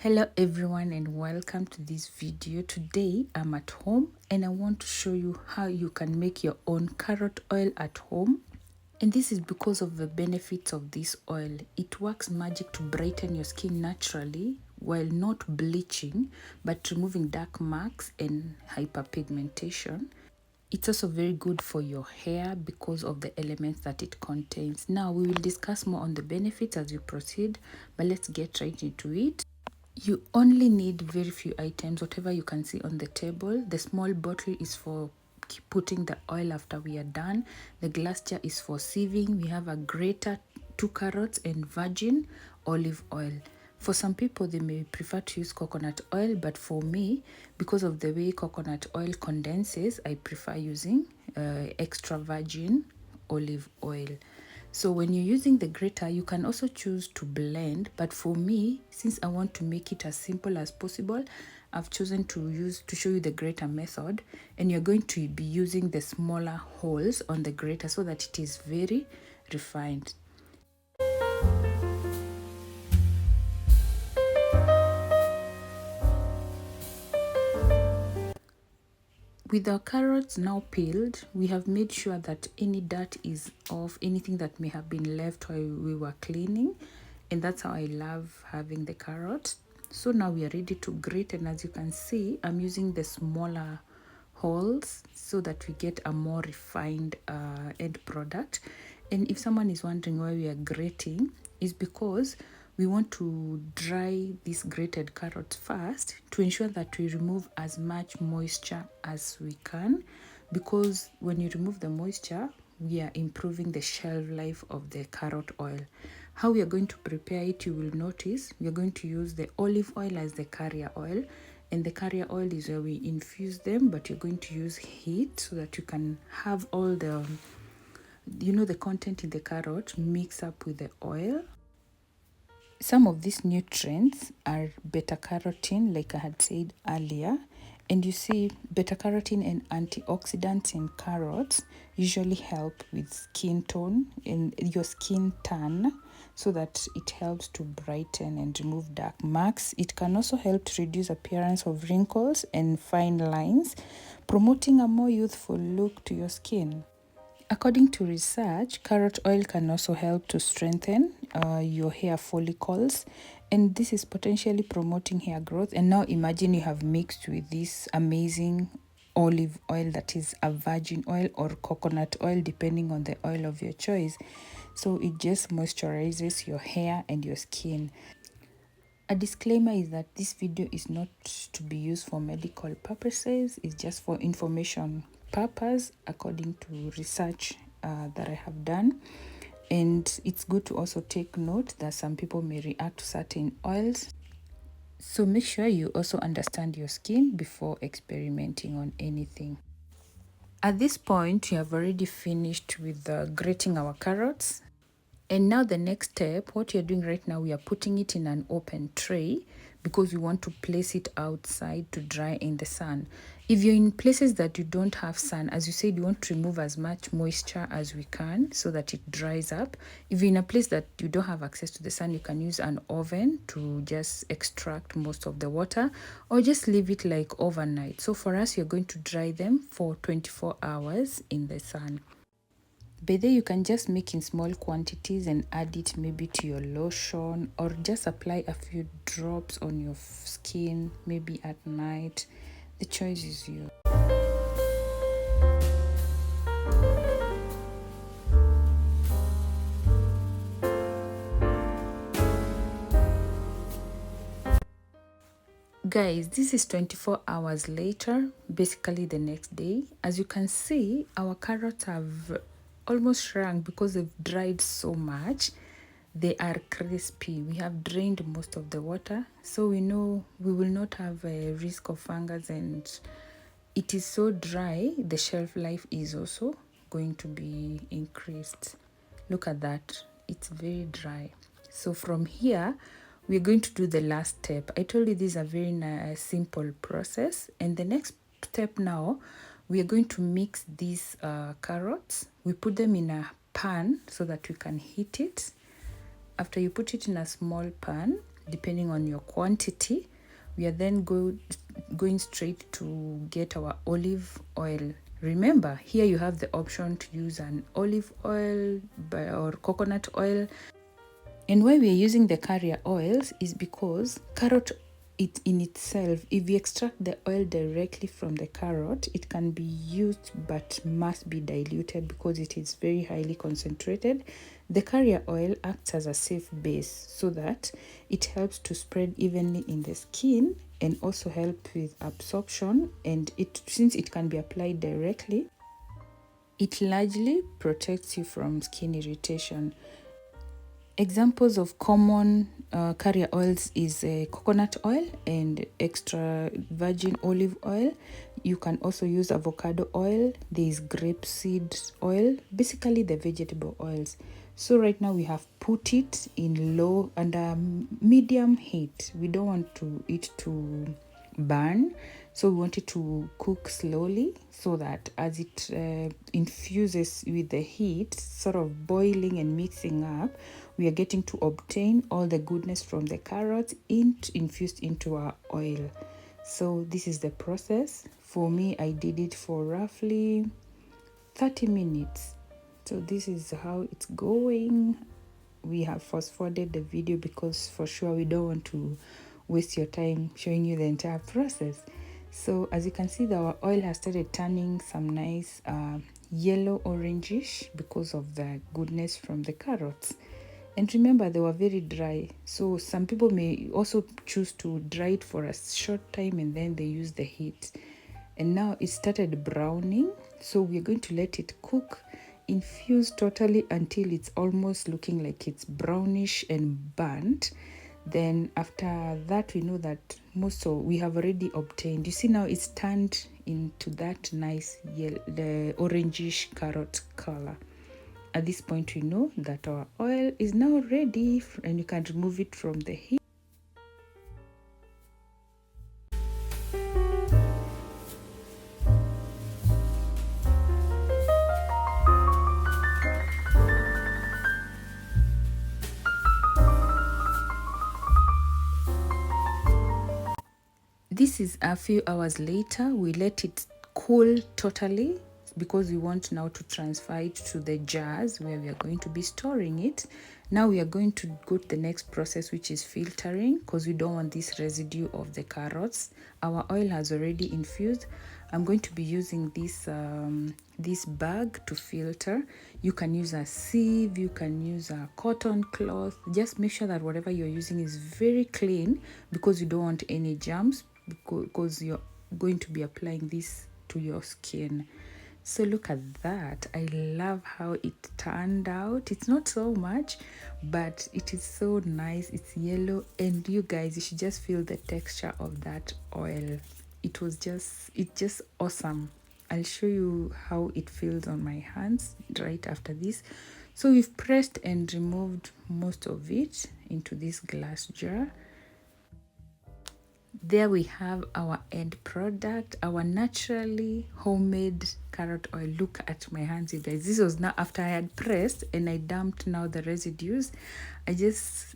Hello everyone and welcome to this video. Today I'm at home and I want to show you how you can make your own carrot oil at home. And this is because of the benefits of this oil. It works magic to brighten your skin naturally while not bleaching but removing dark marks and hyperpigmentation. It's also very good for your hair because of the elements that it contains. Now we will discuss more on the benefits as we proceed, but let's get right into it. You only need very few items, whatever you can see on the table. The small bottle is for putting the oil after we are done. The glass jar is for sieving. We have a grater, 2 carrots and virgin olive oil. For some people, they may prefer to use coconut oil, but for me, because of the way coconut oil condenses, I prefer using extra virgin olive oil. So when you're using the grater, you can also choose to blend, but for me, since I want to make it as simple as possible, I've chosen to show you the grater method, and you're going to be using the smaller holes on the grater so that it is very refined. With our carrots now peeled, we have made sure that any dirt is off, anything that may have been left while we were cleaning. And that's how I love having the carrot. So now we are ready to grate, and as you can see, I'm using the smaller holes so that we get a more refined end product. And if someone is wondering why we are grating, is because we want to dry this grated carrot first to ensure that we remove as much moisture as we can, because when you remove the moisture, we are improving the shelf life of the carrot oil. How we are going to prepare it, you will notice we are going to use the olive oil as the carrier oil, and the carrier oil is where we infuse them, but you're going to use heat so that you can have all the the content in the carrot mix up with the oil. Some of these nutrients are beta carotene, like I had said earlier. And you see, beta carotene and antioxidants in carrots usually help with skin tone and your skin tan, so that it helps to brighten and remove dark marks. It can also help to reduce appearance of wrinkles and fine lines, promoting a more youthful look to your skin. According to research, carrot oil can also help to strengthen your hair follicles, and this is potentially promoting hair growth. And now imagine you have mixed with this amazing olive oil, that is a virgin oil or coconut oil, depending on the oil of your choice. So it just moisturizes your hair and your skin. A disclaimer is that this video is not to be used for medical purposes. It's just for information purpose according to research that I have done. And it's good to also take note that some people may react to certain oils. So make sure you also understand your skin before experimenting on anything. At this point, you have already finished with grating our carrots. And now the next step, what you're doing right now, we are putting it in an open tray because we want to place it outside to dry in the sun. If you're in places that you don't have sun, as you said, you want to remove as much moisture as we can so that it dries up. If you're in a place that you don't have access to the sun, you can use an oven to just extract most of the water, or just leave it like overnight. So for us, you're going to dry them for 24 hours in the sun. By then, you can just make in small quantities and add it maybe to your lotion, or just apply a few drops on your skin, maybe at night. The choice is yours. Guys, this is 24 hours later, basically the next day. As you can see, our carrots have almost shrunk because they've dried so much. They are crispy. We have drained most of the water, so we know we will not have a risk of fungus, and it is so dry, the shelf life is also going to be increased. Look at that, it's very dry. So from here, we're going to do the last step. I told you this is a very simple process, and the next step now, we are going to mix these carrots. We put them in a pan so that we can heat it. After you put it in a small pan, depending on your quantity. We are then going straight to get our olive oil. Remember, here you have the option to use an olive oil or coconut oil. And why we are using the carrier oils is because carrot, it in itself, if we extract the oil directly from the carrot, it can be used but must be diluted because it is very highly concentrated. The carrier oil acts as a safe base so that it helps to spread evenly in the skin and also help with absorption. And since it can be applied directly, it largely protects you from skin irritation. Examples of common carrier oils is coconut oil and extra virgin olive oil. You can also use avocado oil. There is grapeseed oil, basically the vegetable oils. So right now we have put it in low under medium heat. We don't want it to burn, so we want it to cook slowly so that as it infuses with the heat, sort of boiling and mixing up, we are getting to obtain all the goodness from the carrots infused into our oil. So this is the process. For me, I did it for roughly 30 minutes. So this is how it's going. We have fast forwarded the video because for sure we don't want to waste your time showing you the entire process. So as you can see, our oil has started turning some nice yellow orangish because of the goodness from the carrots. And remember, they were very dry, so some people may also choose to dry it for a short time and then they use the heat. And now it started browning, so we're going to let it cook, infuse totally until it's almost looking like it's brownish and burnt. Then after that, we know that we have already obtained. You see now it's turned into that nice yellow, the orangish carrot color. At this point, we know that our oil is now ready and you can remove it from the heat. This is a few hours later. We let it cool totally because we want now to transfer it to the jars where we are going to be storing it. Now we are going to go to the next process, which is filtering, because we don't want this residue of the carrots. Our oil has already infused. I'm going to be using this bag to filter. You can use a sieve, you can use a cotton cloth. Just make sure that whatever you're using is very clean because you don't want any germs, because you're going to be applying this to your skin. So look at that. I love how it turned out. It's not so much, but it is so nice. It's yellow, and you guys, you should just feel the texture of that oil. It's just awesome. I'll show you how it feels on my hands right after this. So we've pressed and removed most of it into this glass jar. There we have our end product, our naturally homemade carrot oil. Look at my hands, you guys. This was now after I had pressed and I dumped now the residues. I just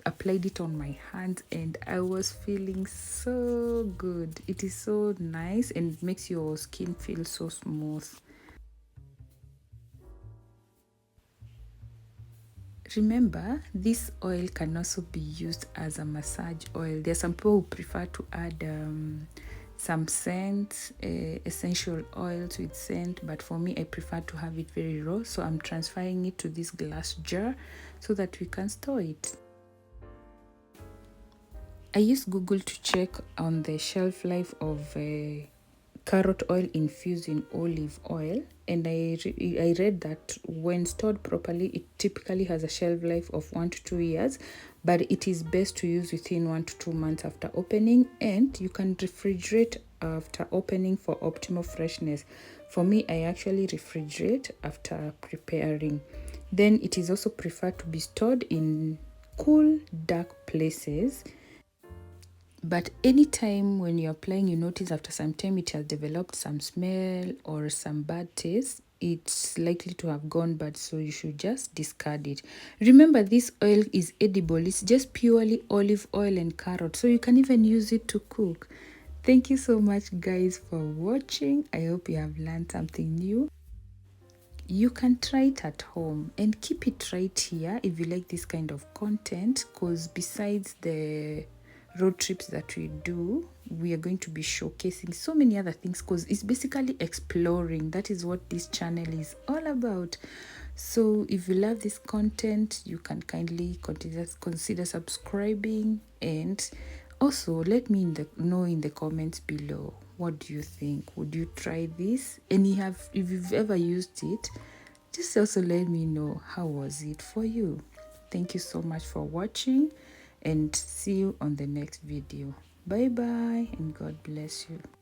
applied it on my hands and I was feeling so good. It is so nice and it makes your skin feel so smooth. Remember, this oil can also be used as a massage oil. There are some people who prefer to add some scent, essential oils with scent, but for me, I prefer to have it very raw. So I'm transferring it to this glass jar so that we can store it. I used Google to check on the shelf life of carrot oil infused in olive oil, and I read that when stored properly, it typically has a shelf life of 1 to 2 years, but it is best to use within 1 to 2 months after opening, and you can refrigerate after opening for optimal freshness. For me, I actually refrigerate after preparing. Then it is also preferred to be stored in cool, dark places. But anytime when you're applying, you notice after some time it has developed some smell or some bad taste, it's likely to have gone bad, so you should just discard it. Remember, this oil is edible. It's just purely olive oil and carrot, so you can even use it to cook. Thank you so much, guys, for watching. I hope you have learned something new. You can try it at home and keep it right here if you like this kind of content, because besides the road trips that we do, we are going to be showcasing so many other things, because it's basically exploring. That is what this channel is all about. So if you love this content, you can kindly consider subscribing, and also let me know in the comments below, what do you think? Would you try this? And if you've ever used it, just also let me know, how was it for you? Thank you so much for watching, and see you on the next video. Bye bye, and God bless you.